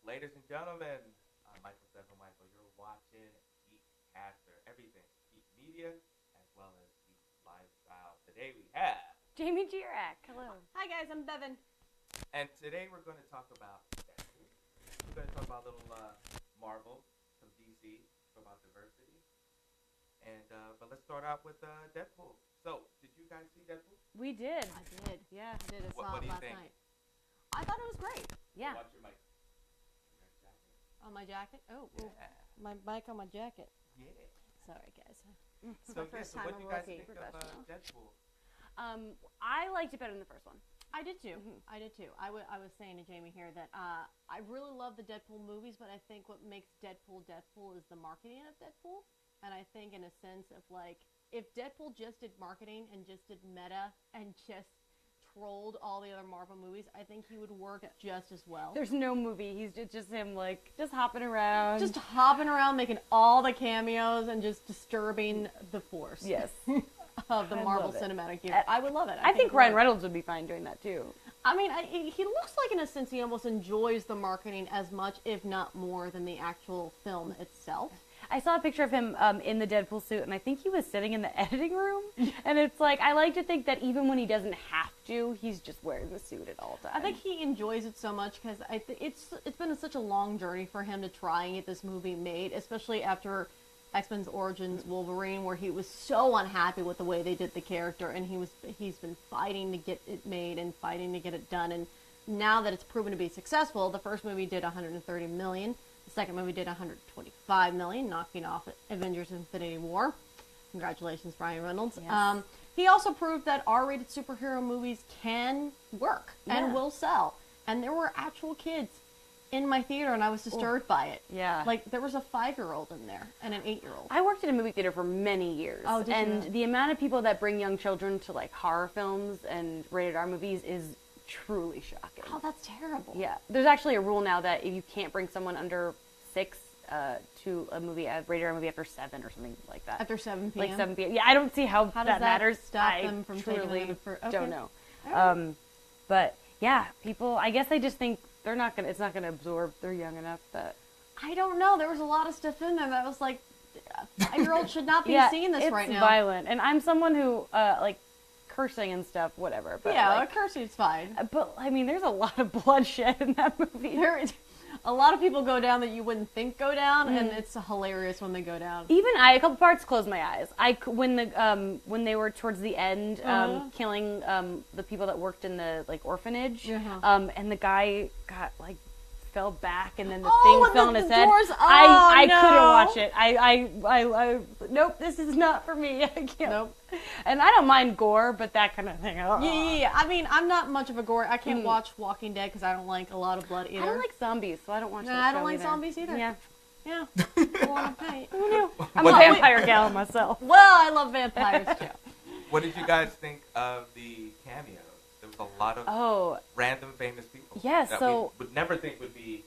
Ladies and gentlemen, I'm Michael. You're watching Geekcaster, everything geek media as well as geek lifestyle. Today we have Jamie Girac. Hello. Hi guys, I'm Bevan. and today we're going to talk about Deadpool. We're going to talk about a little Marvel, some DC, talk about diversity. And but let's start out with Deadpool. So, did you guys see Deadpool? We did. I did. Yeah. I did. I saw What do it you last think? night. I thought it was great. Yeah. Watch your mic. On my jacket? Oh, Yeah. my mic on my jacket. Yeah. Sorry guys. It's So, my first time what do I'm you guys working. think of Deadpool? I liked it better than the first one. I did too. Mhm. I did too. I was saying to Jamie here that I really love the Deadpool movies, but I think what makes Deadpool Deadpool is the marketing of Deadpool. And I think in a sense of like, if Deadpool just did marketing and just did meta and just trolled all the other Marvel movies, I think he would work just as well. There's no movie. He's just him, like, just hopping around. Just hopping around, making all the cameos and just disturbing the force. Yes. Of the I Marvel love it. Cinematic Universe. I would love it. I think it Ryan would. Reynolds would be fine doing that, too. I mean, he looks like in a sense he almost enjoys the marketing as much, if not more, than the actual film itself. I saw a picture of him in the Deadpool suit, and I think he was sitting in the editing room. And it's like, I like to think that even when he doesn't have to, he's just wearing the suit at all times. I think he enjoys it so much because it's been such a long journey for him to try and get this movie made, especially after X-Men's Origins Wolverine, where he was so unhappy with the way they did the character, and he's been fighting to get it made and fighting to get it done. And now that it's proven to be successful, the first movie did 130 million. The second movie did 125 million, knocking off Avengers Infinity War. Congratulations, Ryan Reynolds. Yes. He also proved that R-rated superhero movies can work and Yeah. will sell. And there were actual kids in my theater, and I was disturbed by it. Yeah. Like, there was a 5-year-old in there and an 8-year-old. I worked at a movie theater for many years. Oh, did you and really? the amount of people that bring young children to, like, horror films and rated R movies is truly shocking. Oh, that's terrible. Yeah, there's actually a rule now that if you can't bring someone under 6 to a movie, rated R movie after 7 or something like that. After 7 p.m.? Like 7 p.m. Yeah, I don't see how, How does that that matters. stop I them from taking truly them for- okay. don't know. Alright. But yeah, people, I guess they just think they're not gonna. It's not gonna absorb. They're young enough that. I don't know. There was a lot of stuff in there that was like, a 5-year-old should not be Yeah, seeing this it's right now. violent, and I'm someone who like cursing and stuff, whatever. But Yeah, like, cursing's fine. but I mean, there's a lot of bloodshed in that movie. There is a lot of people go down that you wouldn't think go down, and it's hilarious when they go down. Even a couple parts closed my eyes. When they were towards the end, killing the people that worked in the like orphanage, Uh-huh. and the guy got like fell back, and then the Oh, thing and fell on the his head. doors- I oh, couldn't no. watch it. I nope, this is not for me. I can't. Nope. And I don't mind gore, but that kind of thing. Yeah. I mean, I'm not much of a gore. I can't watch Walking Dead because I don't like a lot of blood either. I don't like zombies, so I don't watch. Nah, that I don't show like either. zombies either. Yeah, Yeah. Go on a paint. who knew? I'm What a did- vampire gal myself. Well, I love vampires too. What did you guys think of the cameos? There was a lot of Oh, random famous people Yeah, that so- we would never think would be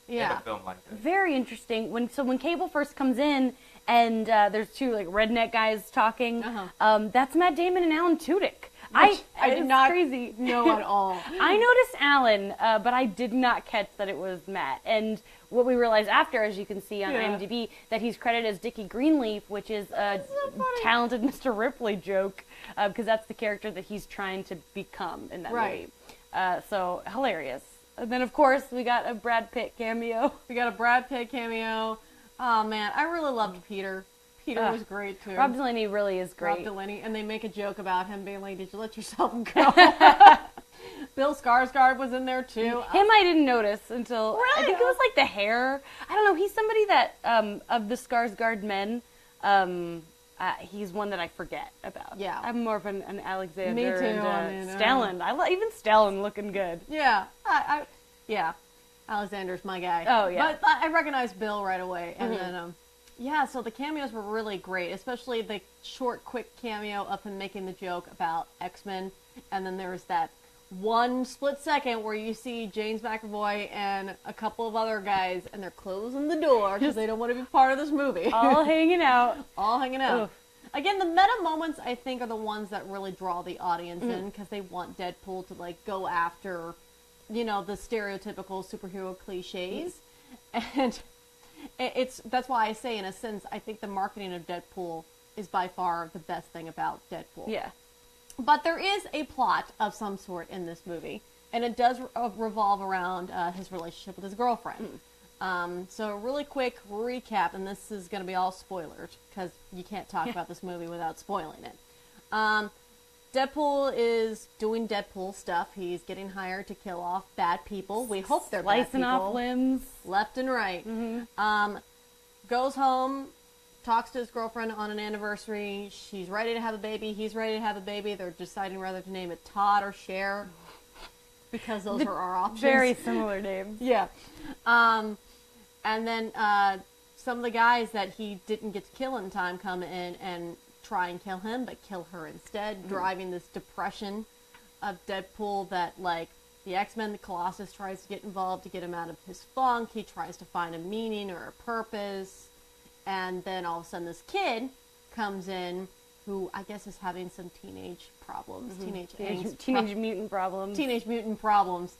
in Yeah. a film like this. very interesting. When Cable first comes in, and there's two like redneck guys talking. Uh-huh. That's Matt Damon and Alan Tudyk. Which I did it's not crazy. know at all. I noticed Alan, but I did not catch that it was Matt. And what we realized after, as you can see on Yeah. IMDb, that he's credited as Dickie Greenleaf, which is a so funny. talented Mr. Ripley joke, because that's the character that he's trying to become in that Right. movie. So hilarious. And then, of course, we got a Brad Pitt cameo. We got a Brad Pitt cameo. Oh man, I really loved Peter. Peter was great too. Rob Delaney really is Rob great. Delaney, and they make a joke about him being like, "Did you let yourself go?" Bill Skarsgård was in there too. Him I didn't notice until I Really? think it was like the hair. I don't know. He's somebody that of the Skarsgård men. He's one that I forget about. Yeah. I'm more of an Alexander Me too, and I mean, Stellan. Even Stellan looking good. Yeah, yeah. Alexander's my guy. Oh, yeah. But I recognized Bill right away, and then yeah. So the cameos were really great, especially the short, quick cameo of him making the joke about X-Men, and then there was that one split second where you see James McAvoy and a couple of other guys, and they're closing the door because they don't want to be part of this movie. All hanging out. All hanging out. Oof. Again, the meta moments, I think, are the ones that really draw the audience in, because they want Deadpool to, like, go after, you know, the stereotypical superhero cliches. And that's why I say, in a sense, I think the marketing of Deadpool is by far the best thing about Deadpool. Yeah. But there is a plot of some sort in this movie, and it does revolve around his relationship with his girlfriend. So a really quick recap, and this is going to be all spoilers, because you can't talk about this movie without spoiling it. Deadpool is doing Deadpool stuff. He's getting hired to kill off bad people. We hope they're bad people. Slicing off limbs. Left and right. Goes home, talks to his girlfriend on an anniversary. She's ready to have a baby. He's ready to have a baby. They're deciding whether to name it Todd or Cher, because those are our options. Very similar names. Yeah. And then some of the guys that he didn't get to kill in time come in and try and kill him, but kill her instead, driving this depression of Deadpool that, like, the X-Men, the Colossus tries to get involved to get him out of his funk. He tries to find a meaning or a purpose. And then all of a sudden this kid comes in who I guess is having some teenage problems, teenage angst, Teenage mutant problems. teenage mutant problems.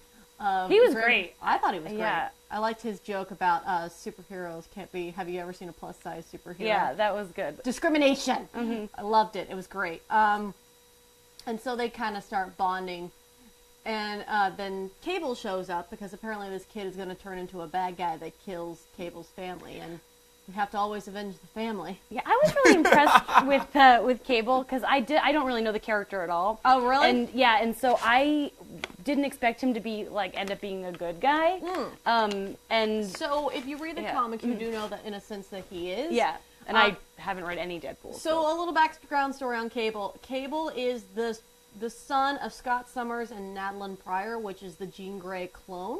He was great. I thought he was great. Yeah. I liked his joke about superheroes can't be. Have you ever seen a plus size superhero? Yeah, that was good. Discrimination. I loved it. It was great. And so they kind of start bonding. And then Cable shows up because apparently this kid is going to turn into a bad guy that kills Cable's family. And we have to always avenge the family. Yeah, I was really impressed with Cable, because I don't really know the character at all. Oh, really? And so I didn't expect him to be end up being a good guy. And so if you read the comic, you do know that in a sense that he is. Yeah, and I haven't read any Deadpool. So a little background story on Cable. Cable is the son of Scott Summers and Madeline Pryor, which is the Jean Grey clone.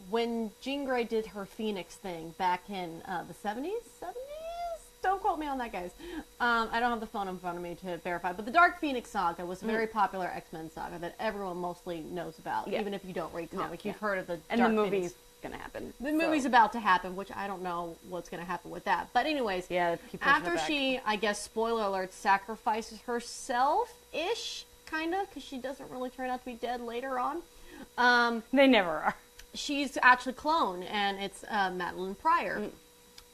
When Jean Grey did her Phoenix thing back in the 70s? Don't quote me on that, guys. I don't have the phone in front of me to verify. But the Dark Phoenix saga was a very popular X-Men saga that everyone mostly knows about, even if you don't read comics. You've heard of the and Dark the movie's Phoenix. going to happen. The movie's about to happen, which I don't know what's going to happen with that. But anyways, Yeah, keep pushing it after back. she, I guess, spoiler alert, sacrifices herself-ish, kind of, because she doesn't really turn out to be dead later on. They never are. She's actually cloned, and it's Madeline Pryor.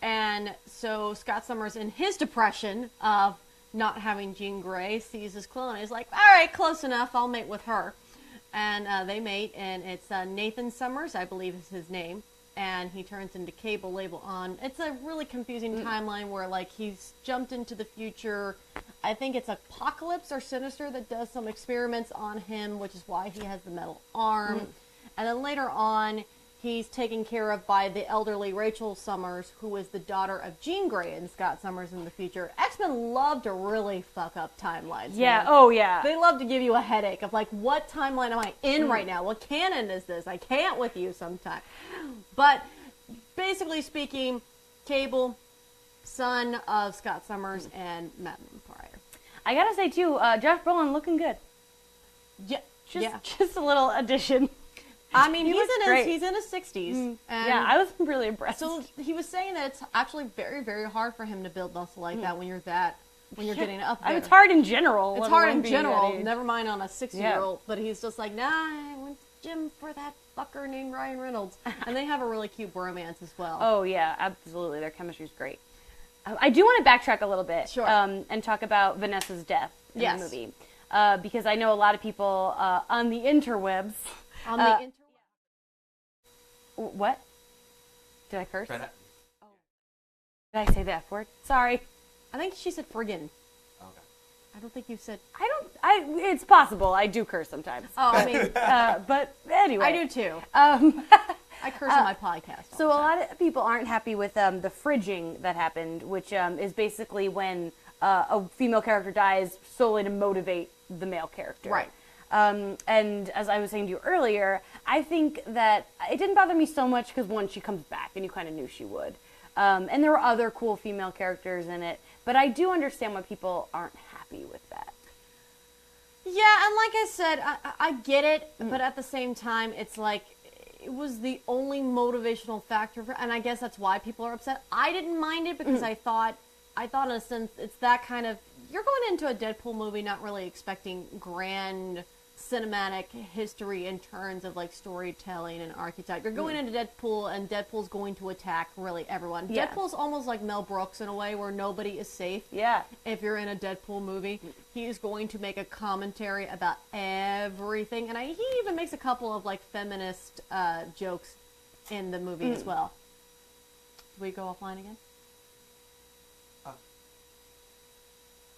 And so Scott Summers, in his depression of not having Jean Grey, sees his clone. He's like, all right, close enough. I'll mate with her. And they mate, and it's Nathan Summers, I believe is his name. And he turns into Cable later on. It's a really confusing timeline where, like, he's jumped into the future. I think it's Apocalypse or Sinister that does some experiments on him, which is why he has the metal arm. And then later on, he's taken care of by the elderly Rachel Summers, who is the daughter of Jean Grey and Scott Summers in the future. X-Men love to really fuck up timelines. Yeah, man. oh yeah. They love to give you a headache of, like, what timeline am I in right now? What canon is this? I can't with you sometimes. But basically speaking, Cable, son of Scott Summers and Madeline Pryor. I gotta say too, Josh Brolin looking good. Yeah, Just a little addition. I mean, He looks great. he's in his 60s. And Yeah, I was really impressed. so he was saying that it's actually very, very hard for him to build muscle like that when you're getting up there. I mean, it's hard in general. It's let hard alone in being that general, age. never mind on a 60-year-old. But he's just like, nah, I went to the gym for that fucker named Ryan Reynolds. And they have a really cute bromance as well. Oh yeah, absolutely. Their chemistry's great. I do want to backtrack a little bit, Sure. And talk about Vanessa's death in Yes. the movie, because I know a lot of people on the interwebs. On the What? Did I curse? Try not- Did I say the F word? Sorry. I think she said friggin'. Okay. I don't think you said. It's possible. I do curse sometimes. Oh, I mean, But anyway. I do too. I curse on my podcast. So a lot of people aren't happy with the fridging that happened, which is basically when a female character dies solely to motivate the male character. Right. And as I was saying to you earlier, I think that it didn't bother me so much because, one, she comes back, and you kind of knew she would. And there were other cool female characters in it, but I do understand why people aren't happy with that. Yeah, and like I said, I get it, but at the same time, it's like, it was the only motivational factor, and I guess that's why people are upset. I didn't mind it because I thought in a sense, it's that kind of, you're going into a Deadpool movie not really expecting grand cinematic history in terms of like storytelling and archetype. You're going into Deadpool, and Deadpool's going to attack really everyone. Yeah. Deadpool's almost like Mel Brooks in a way, where nobody is safe. Yeah. If you're in a Deadpool movie, he is going to make a commentary about everything, and he even makes a couple of like feminist jokes in the movie as well. Do we go offline again?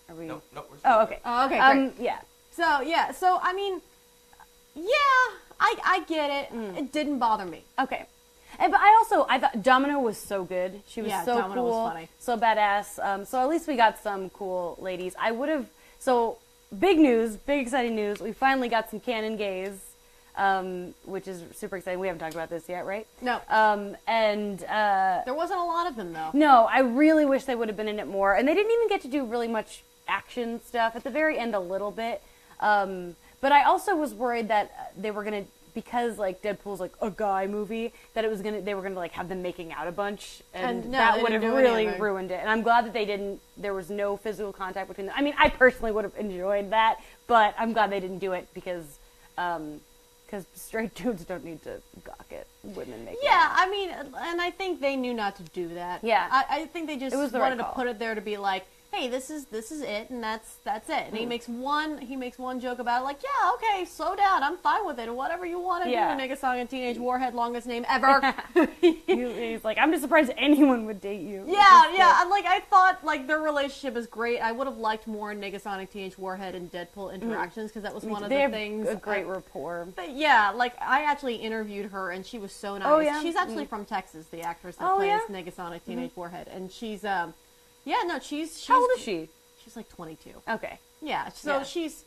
Are we? Nope, we're still Oh, okay. Oh, okay, great. Yeah. So I mean, yeah, I get it. It didn't bother me. Okay. And, but I thought Domino was so good. She was Yeah, so Domino cool. was funny. So badass. So at least we got some cool ladies. So big news, big exciting news. We finally got some canon gays, which is super exciting. We haven't talked about this yet, right? No. There There wasn't a lot of them, though. No, I really wish they would have been in it more. And they didn't even get to do really much action stuff. At the very end, a little bit. But I also was worried that they were gonna, because like Deadpool's like a guy movie, that they were gonna like have them making out a bunch, and no, that they would have didn't do really anything. ruined it. And I'm glad that they didn't. There was no physical contact between them. I mean, I personally would have enjoyed that, but I'm glad they didn't do it because straight dudes don't need to gawk at women making Yeah, out. I mean, and I think they knew not to do that. Yeah. I think they just It was the right wanted to call. put it there to be like, hey, this is it, and that's it. And he makes one joke about it, like, yeah, okay, slow down, I'm fine with it, whatever you want to Yeah. do. Make a song in Teenage Warhead, longest name ever. He's like, I'm just surprised anyone would date you. Yeah, and like I thought, like their relationship is great. I would have liked more Negasonic Teenage Warhead and Deadpool interactions because that was one of They the have things. a great rapport. But yeah, like I actually interviewed her and she was so nice. Oh, yeah? She's actually from Texas, the actress that Oh, plays yeah? Negasonic Teenage Warhead, and she's she's How old is she? She's like 22. Okay. Yeah, so Yeah. she's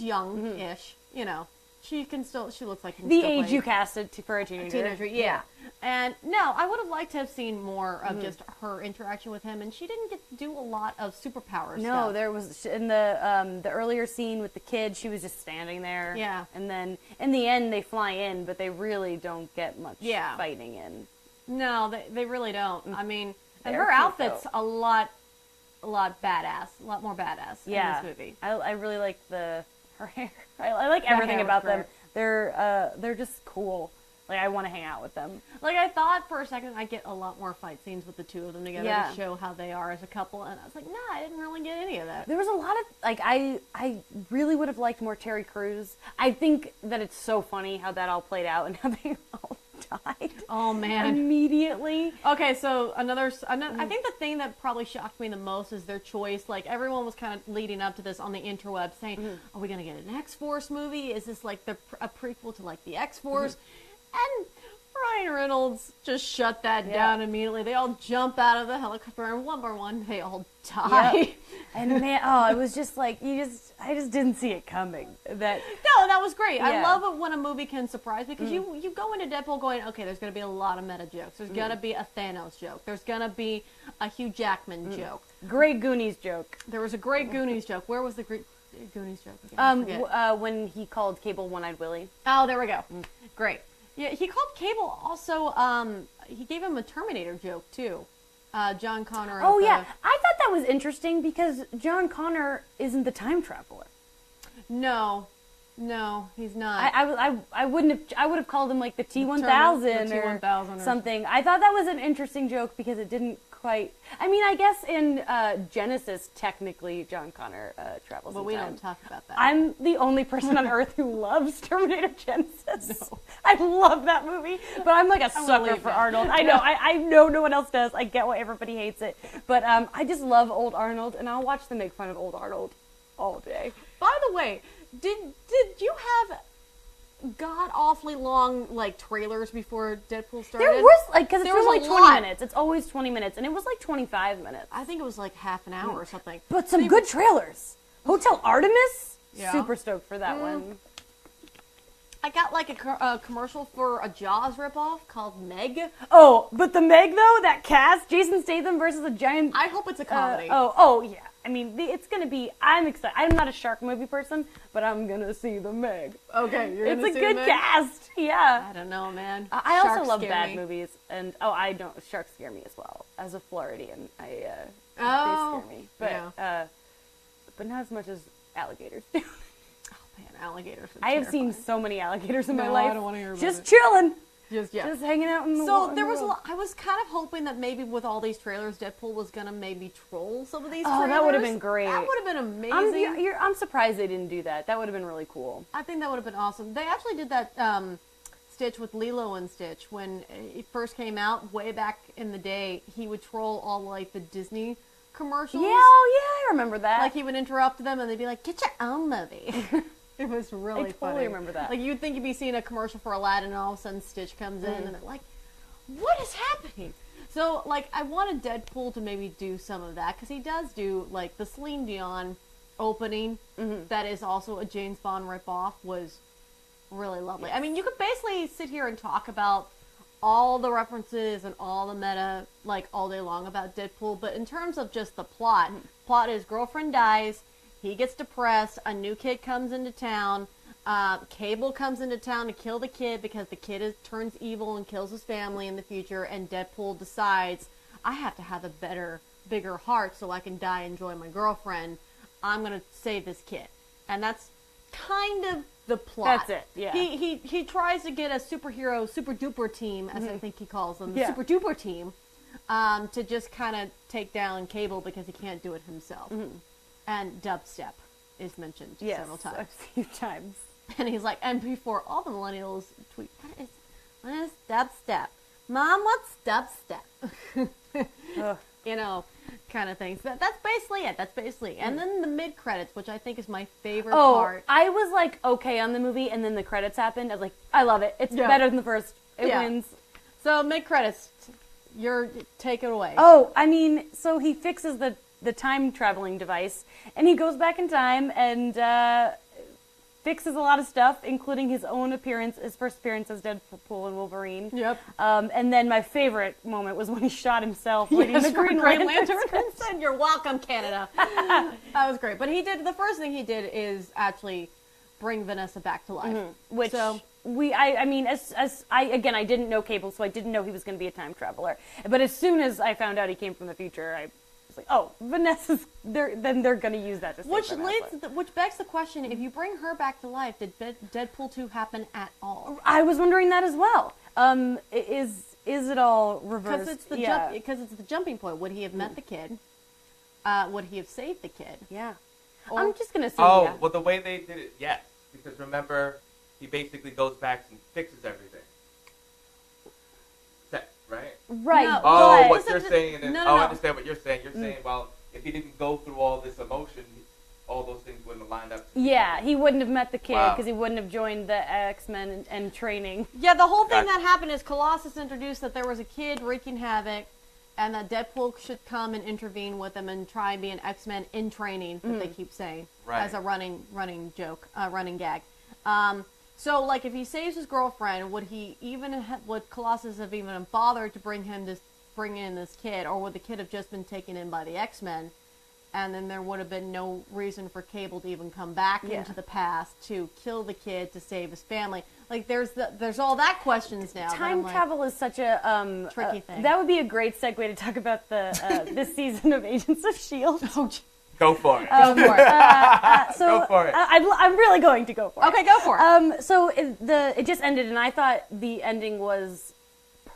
young-ish. You know, she looks like she can The still age play you casted for a teenager. teenager. Yeah. And no, I would have liked to have seen more of just her interaction with him, and she didn't get to do a lot of superpower No, stuff. there was in the earlier scene with the kid. She was just standing there. Yeah. And then in the end, they fly in, but they really don't get much Yeah. fighting in. No, they really don't. I mean, and They're her cute, outfit's though. a lot badass, a lot more badass Yeah. in this movie. I really like her hair. I like everything hair was about them. great. They're just cool. Like I want to hang out with them. Like I thought for a second I'd get a lot more fight scenes with the two of them together Yeah. to show how they are as a couple, and I was like, nah, I didn't really get any of that. There was a lot of like I really would have liked more Terry Crews. I think that it's so funny how that all played out and how they all died Oh man. immediately. Okay, so another I think the thing that probably shocked me the most is their choice. Like everyone was kind of leading up to this on the interweb saying, "Are we gonna get an X-Force movie? Is this like a prequel to like the X-Force?" And Ryan Reynolds just shut that down immediately. They all jump out of the helicopter, and one by one, they all die. Yep. And man, it was just like I just didn't see it coming. That No, that was great. I Yeah. love it when a movie can surprise me because you go into Deadpool going, okay, there's going to be a lot of meta jokes. There's going to be a Thanos joke. There's going to be a Hugh Jackman joke. great Goonies joke. There was a great Goonies joke. Where was the great Goonies joke again? I forget. When he called Cable One-Eyed Willie. Oh, there we go. Great. Yeah, he called Cable also, he gave him a Terminator joke too. John Connor. Oh of the- yeah, I thought that was interesting because John Connor isn't the time traveler. No, he's not. I would have called him like the T-1000 the or T-1000 or something. I thought that was an interesting joke because it didn't quite. I mean, I guess in Genesis, technically John Connor travels. But in we time. don't talk about that. I'm the only person on earth who loves Terminator Genesis. I love that movie, but I'm like a sucker believe for that. Arnold. I know, I know no one else does. I get why everybody hates it, but I just love old Arnold, and I'll watch them make fun of old Arnold all day. By the way, did you have god awfully long like trailers before Deadpool started? There was like because it's There was only a 20 lot. minutes. It's always 20 minutes, and it was like 25 minutes. I think it was like half an hour or something. But some good trailers. Hotel Artemis. Yeah. Super stoked for that one. I got like a commercial for a Jaws ripoff called Meg. Oh, but the Meg though, that cast, Jason Statham versus a giant. I hope it's a comedy. Oh yeah. I mean, it's gonna be. I'm excited. I'm not a shark movie person, but I'm gonna see the Meg. Okay, you're It's gonna a see good Meg? cast. Yeah. I don't know, man. I also Sharks love scare bad me. movies, and I don't. Sharks scare me as well. As a Floridian, they Oh, scare me. But yeah. but not as much as alligators do. Man, alligators. I have seen so many alligators in my No, life. I don't wanna hear about Just it. chilling. Just Just hanging out in the So in there the was a world. lot, I was kind of hoping that maybe with all these trailers, Deadpool was gonna maybe troll some of these. Oh, trailers. that would've been great. That would have been amazing. I'm surprised they didn't do that. That would have been really cool. I think that would have been awesome. They actually did that Stitch with Lilo and Stitch when it first came out way back in the day. He would troll all like the Disney commercials. Yeah, oh yeah, I remember that. Like he would interrupt them and they'd be like, "Get your own movie." It was really I totally funny. remember that. Like you'd think you'd be seeing a commercial for Aladdin and all of a sudden Stitch comes in and they're like, "What is happening?" So like I wanted Deadpool to maybe do some of that because he does do like the Celine Dion opening that is also a James Bond ripoff was really lovely. Yes. I mean, you could basically sit here and talk about all the references and all the meta like all day long about Deadpool, but in terms of just the plot is girlfriend dies, he gets depressed, a new kid comes into town, Cable comes into town to kill the kid because the kid turns evil and kills his family in the future, and Deadpool decides, I have to have a bigger heart so I can die and enjoy my girlfriend. I'm going to save this kid. And that's kind of the plot. That's it, yeah. He tries to get a superhero, super duper team, as I think he calls them, the Yeah. super duper team, to just kind of take down Cable because he can't do it himself. And dubstep is mentioned yes, several times. a few times. And he's like, and before all the millennials tweet, what is dubstep? Mom, what's dubstep? Ugh. You know, kind of things. That's basically it. That's basically it. And then the mid-credits, which I think is my favorite part. I was like okay on the movie, and then the credits happened. I was like, I love it. It's Yeah. better than the first. It Yeah. wins. So mid-credits, take it away. Oh, I mean, so he fixes the time traveling device, and he goes back in time and fixes a lot of stuff, including his own appearance, his first appearance as Deadpool and Wolverine. Yep. And then my favorite moment was when he shot himself leading the for Green Green Lantern. Lantern and said, "You're welcome, Canada." That was great. But the first thing he did is actually bring Vanessa back to life. Which So, I mean, as I didn't know Cable, so I didn't know he was going to be a time traveler. But as soon as I found out he came from the future, I was like, oh, Vanessa's there. Then they're going to use that to save Vanessa. which begs the question: if you bring her back to life, did Deadpool 2 happen at all? I was wondering that as well. Is it all reversed? Because it's the jumping point. Would he have met the kid? Would he have saved the kid? Yeah. Or- I'm just gonna say. Oh, yeah. well, the way they did it, yes. Because remember, he basically goes back and fixes everything. Right? Right. No. Oh, but- what you're saying is, No, I no. understand what you're saying. You're saying, well, if he didn't go through all this emotion, all those things wouldn't have lined up. Yeah, he wouldn't have met the kid Wow. because he wouldn't have joined the X-Men and training. Yeah, the whole thing Gotcha. that happened is Colossus introduced that there was a kid wreaking havoc, and that Deadpool should come and intervene with him and try and be an X-Men in training, that they keep saying Right. as a running joke, running gag. So, like, if he saves his girlfriend, would would Colossus have even bothered to bring in this kid, or would the kid have just been taken in by the X-Men, and then there would have been no reason for Cable to even come back Yeah. into the past to kill the kid to save his family? Like, there's all that questions now. that I'm Time like, travel is such a Tricky thing. That would be a great segue to talk about the this season of Agents of Shield. Go for it. Go for it. So Go for it. I'm really going to go for it. Okay, go for it. So it just ended, and I thought the ending was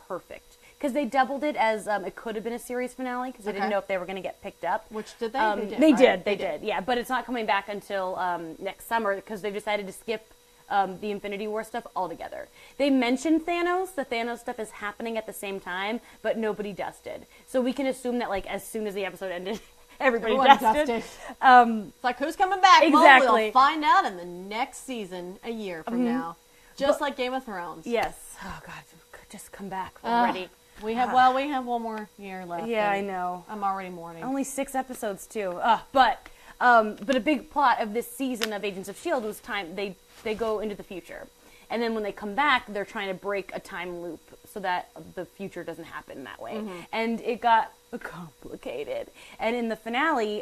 perfect because they doubled it as it could have been a series finale because they didn't Okay. know if they were going to get picked up. Which did they? They right? did. Yeah, but it's not coming back until next summer because they've decided to skip the Infinity War stuff altogether. They mentioned Thanos. The Thanos stuff is happening at the same time, but nobody dusted. So we can assume that like as soon as the episode ended, everybody Everyone dusted. dusted. It's like, who's coming back? Well, Exactly. we'll find out in the next season, a year from now. Just like Game of Thrones. Yes. Oh God, just come back already. We have one more year left. Yeah, I and know. I'm already mourning. Only 6 episodes too. But a big plot of this season of Agents of Shield was time they go into the future, and then when they come back, they're trying to break a time loop so that the future doesn't happen that way. And it got complicated. And in the finale,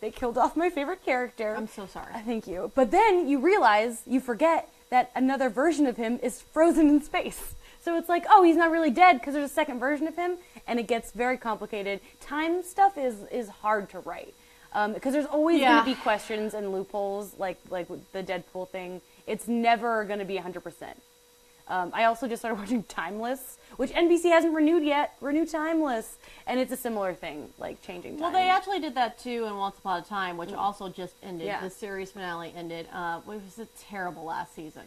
they killed off my favorite character. I'm so sorry. Thank you. But then you forget that another version of him is frozen in space. So it's like, oh, he's not really dead because there's a second version of him, and it gets very complicated. Time stuff is hard to write. Because there's always going to be questions and loopholes, like with the Deadpool thing. It's never going to be 100%. I also just started watching Timeless, which NBC hasn't renewed yet. Renew Timeless, and it's a similar thing, like changing time. Well, they actually did that too in Once Upon a Time, which also just ended. Yeah. The series finale ended. It was a terrible last season.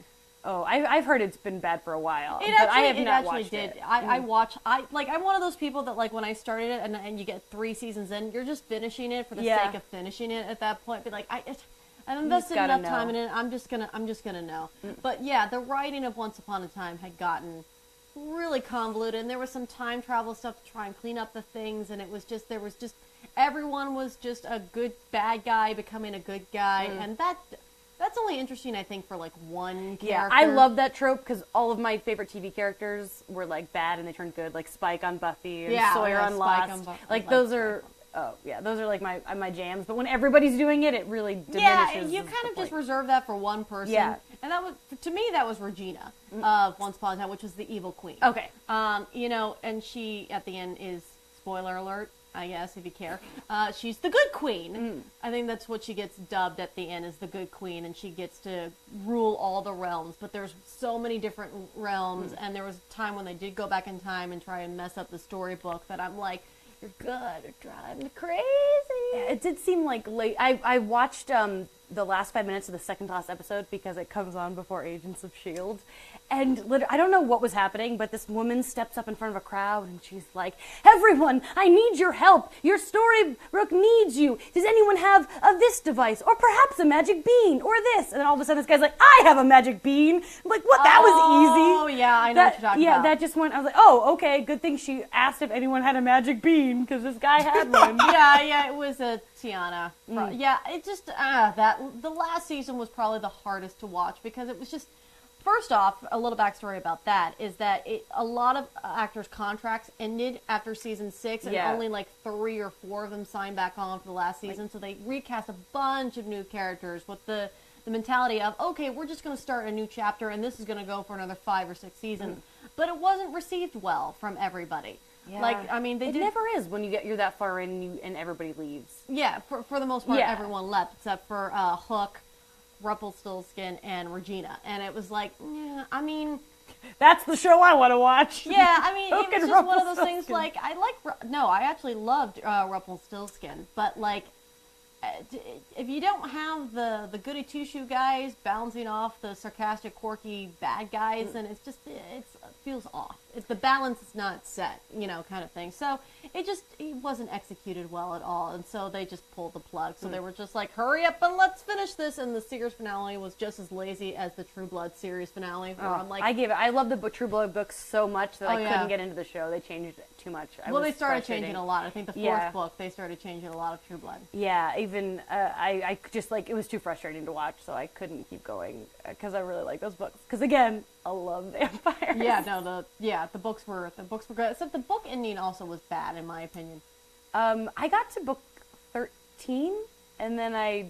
Oh, I've heard it's been bad for a while. It but actually, I have it not actually watched did. it. I'm one of those people that, like, when I started it and you get 3 seasons in, you're just finishing it for the sake of finishing it at that point. But like, I've invested enough time in it. I'm just gonna know. But yeah, the writing of Once Upon a Time had gotten really convoluted, and there was some time travel stuff to try and clean up the things, and everyone was just a good bad guy becoming a good guy, and that's only interesting, I think, for like one character. Yeah, I love that trope because all of my favorite TV characters were like bad and they turned good, like Spike on Buffy and Sawyer on Lost. Those are like my jams. But when everybody's doing it, it really diminishes. Yeah, you kind of just reserve that for one person. Yeah. And that was, to me, that was Regina of Once Upon a Time, which was the evil queen. Okay. And she, at the end, is, spoiler alert, I guess, if you care, she's the good queen. I think that's what she gets dubbed at the end, is the good queen, and she gets to rule all the realms. But there's so many different realms, and there was a time when they did go back in time and try and mess up the storybook that I'm like, you're good, you're driving me crazy. Yeah, it did seem like late. I watched the last 5 minutes of the second to last episode because it comes on before Agents of S.H.I.E.L.D. And I don't know what was happening, but this woman steps up in front of a crowd and she's like, everyone, I need your help. Your storybook needs you. Does anyone have this device? Or perhaps a magic bean? Or this? And then all of a sudden this guy's like, I have a magic bean. I'm like, what? That was easy. Oh, yeah, I know what you're talking about. Yeah, that just went, I was like, oh, okay, good thing she asked if anyone had a magic bean because this guy had one. yeah, it was a Tiana. Yeah, it just, the last season was probably the hardest to watch because it was just, first off, a little backstory about that is that a lot of actors' contracts ended after season 6, and only like 3 or 4 of them signed back on for the last season. So they recast a bunch of new characters with the mentality of, okay, we're just going to start a new chapter, and this is going to go for another 5 or 6 seasons. But it wasn't received well from everybody. Yeah. Like, I mean, it never is when you're that far in and everybody leaves. Yeah, for the most part, everyone left except for Hook, Rumpelstiltskin, and Regina. And it was like, yeah, I mean, that's the show I want to watch. Yeah, I mean, it was just one of those things, like, I actually loved Rumpelstiltskin, but, like, if you don't have the goody two-shoe guys bouncing off the sarcastic, quirky bad guys, then it feels off. The balance is not set, kind of thing. So it wasn't executed well at all, and so they just pulled the plug. So they were just like, hurry up and let's finish this, and the series finale was just as lazy as the True Blood series finale, where I'm like... I love the True Blood books so much that I couldn't get into the show. They changed it too much. They started changing a lot. I think the 4th book, they started changing a lot of True Blood. Yeah, even, I just, like, it was too frustrating to watch, so I couldn't keep going, because I really like those books. Because, again, I love vampires. Yeah, no, the books were good. Except the book ending also was bad, in my opinion. I got to book 13, and then I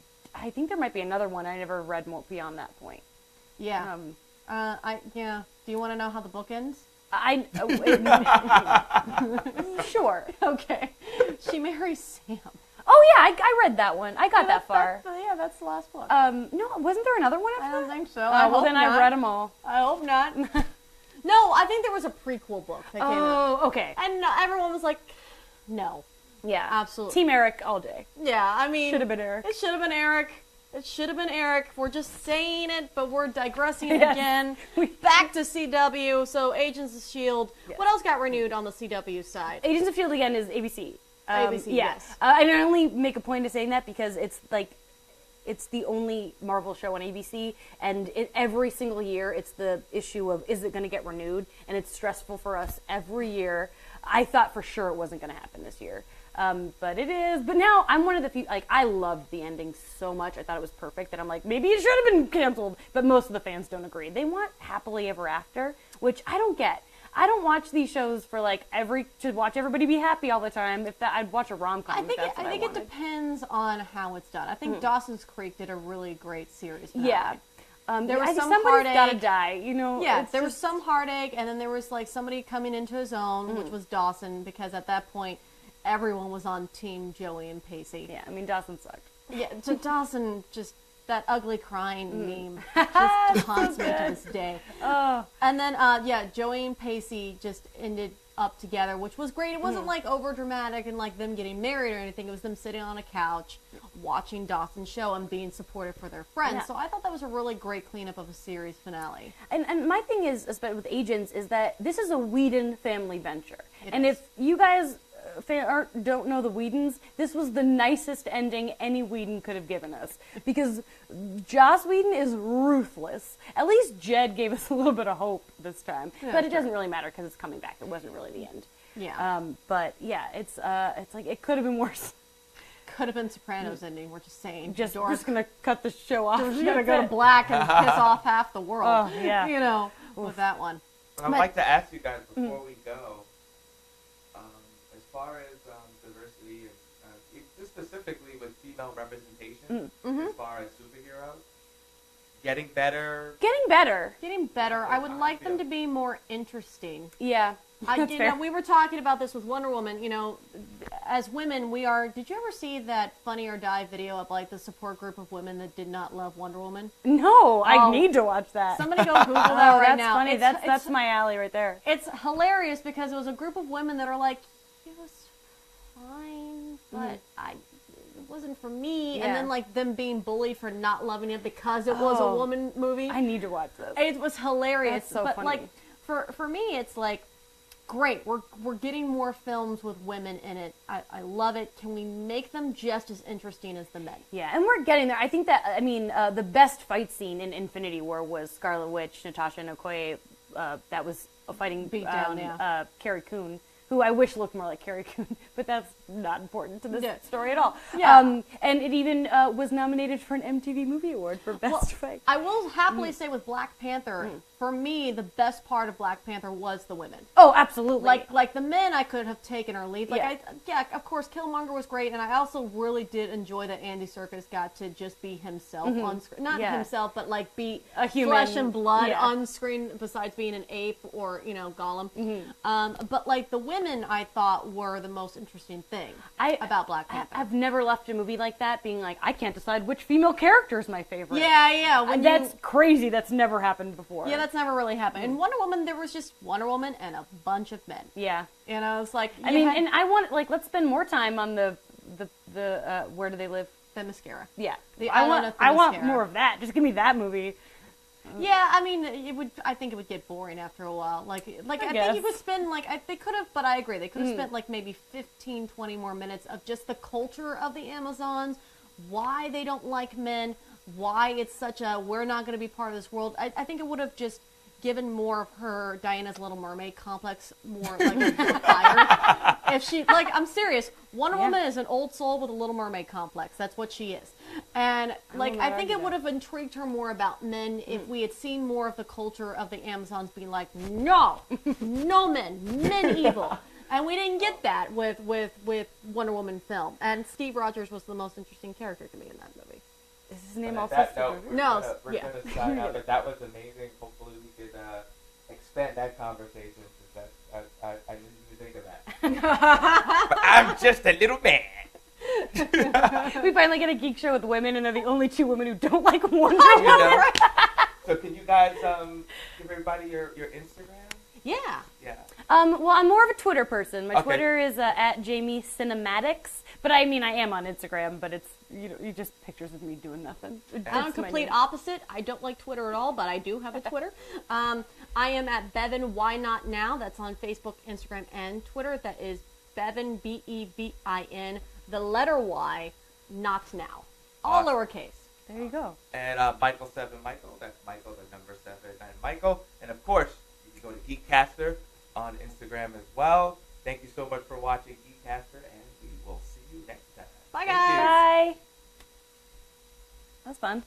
think there might be another one. I never read more beyond that point. Yeah. Do you want to know how the book ends? Sure. Okay. She marries Sam. Oh yeah, I read that one. I got that far. That's the last book. No, wasn't there another one after I don't think so. Well, then I read them all. I hope not. No, I think there was a prequel book that came out. Oh, okay. And everyone was like, no. Yeah. Absolutely. Team Eric all day. Yeah, I mean... Should have been Eric. It should have been Eric. It should have been Eric. We're just saying it, but we're digressing again. Back to CW. So, Agents of S.H.I.E.L.D. Yes. What else got renewed on the CW side? Agents of S.H.I.E.L.D. again is ABC. ABC, yes. And I only make a point of saying that because it's like... It's the only Marvel show on ABC, and every single year it's the issue of, is it going to get renewed? And it's stressful for us every year. I thought for sure it wasn't going to happen this year. But it is. But now I'm one of the few, like, I loved the ending so much. I thought it was perfect that I'm like, maybe it should have been canceled. But most of the fans don't agree. They want happily ever after, which I don't get. I don't watch these shows for like to watch everybody be happy all the time. I'd watch a rom-com. I think it depends on how it's done. I think Dawson's Creek did a really great series. Yeah. There was some somebody's heartache. Gotta die, Yeah, there was some heartache, and then there was like somebody coming into his own, which was Dawson, because at that point, everyone was on Team Joey and Pacey. Yeah, I mean, Dawson sucked. Yeah, to Dawson, just that ugly crying meme just haunts me to this day. Oh. And then, Joey and Pacey just ended up together, which was great. It wasn't like over dramatic and like them getting married or anything. It was them sitting on a couch watching Dawson's show and being supportive for their friends. Yeah. So I thought that was a really great cleanup of a series finale. And my thing is, especially with Agents, is that this is a Whedon family venture. It And is. if you guys don't know the Whedons, this was the nicest ending any Whedon could have given us. Because Joss Whedon is ruthless. At least Jed gave us a little bit of hope this time. Yeah, but it sure. doesn't really matter because it's coming back. It wasn't really the end. Yeah. But yeah, it's like it could have been worse. Could have been Sopranos ending, we're just saying. We're just gonna cut the show off. We're just gonna go to black and piss off half the world. Oh, yeah. You know, with that one. But I'd like to ask you guys before we go, as far as diversity, and just specifically with female representation, as far as superheroes, getting better. Getting better. Getting better. I would How like I them feel. to be more interesting. Yeah. That's You fair. know, we were talking about this with Wonder Woman. You know, as women, we are. Did you ever see that Funny or Die video of like the support group of women that did not love Wonder Woman? No, I Oh. need to watch that. Somebody go Google that Oh, right that's now. funny. It's- That's my alley right there. It's hilarious because it was a group of women that are like, it was fine, but it wasn't for me. Yeah. And then like them being bullied for not loving it because it was a Oh. woman movie. I need to watch this. It was hilarious. That's so but funny. like for me, it's like great. We're getting more films with women in it. I love it. Can we make them just as interesting as the men? Yeah, and we're getting there. I think that, I mean, the best fight scene in Infinity War was Scarlet Witch, Natasha and Okoye, that was fighting Beat down, yeah. Carrie Coon, who I wish looked more like Carrie Coon, but that's not important to this Yeah. story at all. Yeah. And it even was nominated for an MTV Movie Award for Best Well, Fight. I will happily say with Black Panther, for me, the best part of Black Panther was the women. Oh, absolutely. Like the men, I could have taken or leave. Like Yeah. of course, Killmonger was great, and I also really did enjoy that Andy Serkis got to just be himself on screen. Not Yeah. himself, but like be A human. flesh and blood Yeah. on screen. Besides being an ape or Gollum. But like the women, I thought were the most interesting thing about Black Panther. I've never left a movie like that being like, I can't decide which female character is my favorite. yeah. When That's crazy. That's never happened before. that's never really happened. In Wonder Woman, there was just Wonder Woman and a bunch of men. Yeah. You know, it's like I mean, and I want, like, let's spend more time on the where do they live? the mascara. Yeah. The I island want, of I want Themyscira. more of that. Just give me that movie. Yeah, I mean, it would. I think it would get boring after a while. Like I think guess. you could spend they could have, but I agree, they could have spent like maybe 15, 20 more minutes of just the culture of the Amazons, why they don't like men, why it's such a we're not going to be part of this world. I think it would have just given more of her Diana's Little Mermaid complex more like a fire. If she I'm serious, Wonder Woman is an old soul with a Little Mermaid complex. That's what she is. And I think it would have intrigued her more about men if we had seen more of the culture of the Amazons being like, no men evil. And we didn't get that with Wonder Woman film. And Steve Rogers was the most interesting character to me in that movie. Is his name But also that Steve note, Rogers? No, we're yeah. gonna sign out, but that was amazing. Hopefully we could expand that conversation, because I didn't even think of that. But I'm just a little man. We finally get a geek show with women, and they're the only two women who don't like Wonder You Woman. know? So can you guys give everybody your Instagram? Yeah. Yeah. Well, I'm more of a Twitter person. My Okay. Twitter is at Jamie Cinematics, but I mean, I am on Instagram, but it's you just pictures of me doing nothing. I'm It's my complete name. opposite. I don't like Twitter at all, but I do have a Twitter. I am at Bevan Why Not Now. That's on Facebook, Instagram, and Twitter. That is Bevan Bevin, the letter Y, not now. All Awesome. lowercase. There you go. And Michael 7 Michael. That's Michael, the number 7 and Michael. And of course, you can go to Geekcaster on Instagram as well. Thank you so much for watching Geekcaster, and we will see you next time. Bye, Thank you. guys. Bye. That was fun.